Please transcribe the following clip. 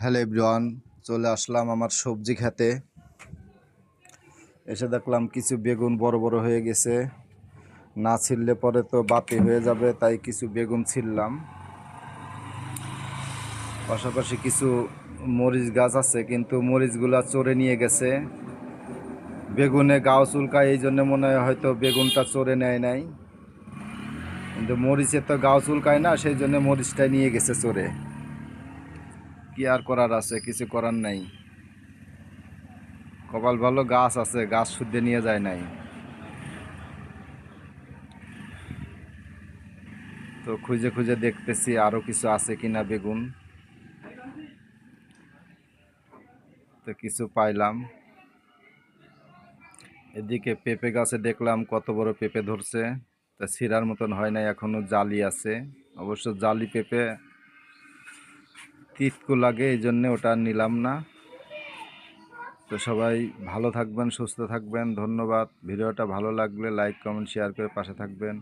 Hello everyone, চলে আসলাম আমার সবজি খেতে। এসে দেখলাম কিছু বেগুন বড় বড় হয়ে গেছে, না ছিললে পরে তো বাতি হয়ে যাবে, তাই কিছু বেগুন ছিললাম। পাশাপাশি কিছু মরিচ গাছ আছে, কিন্তু মরিচগুলা চোরে নিয়ে গেছে। বেগুনে গাও চুলকায়, এই জন্য মনে হয় হয়তো বেগুনটা চোরে নেয় নাই, কিন্তু মরিচে তো গাও চুলকায় না, সেই জন্য মরিচটা নিয়ে গেছে চোরে। কি আর করার আছে, কিছু করার নাই। কপাল ভালো গাছ আছে, গাছ শুদ্ধে নিয়ে যায় নাই। তো খুঁজে খুঁজে দেখতেছি আরো কিছু আছে কিনা বেগুন। তো কিছু পাইলাম। এদিকে পেঁপে গাছে দেখলাম কত বড় পেঁপে ধরছে, তা ছিঁড়ার মতন হয় নাই, এখনো জালি আছে। অবশ্য জালি পেঁপে তিতকু লাগে, এই জন্যে ওটা নিলাম না। তো সবাই ভালো থাকবেন, সুস্থ থাকবেন। ধন্যবাদ। ভিডিওটা ভালো লাগলে লাইক কমেন্ট শেয়ার করে পাশে থাকবেন।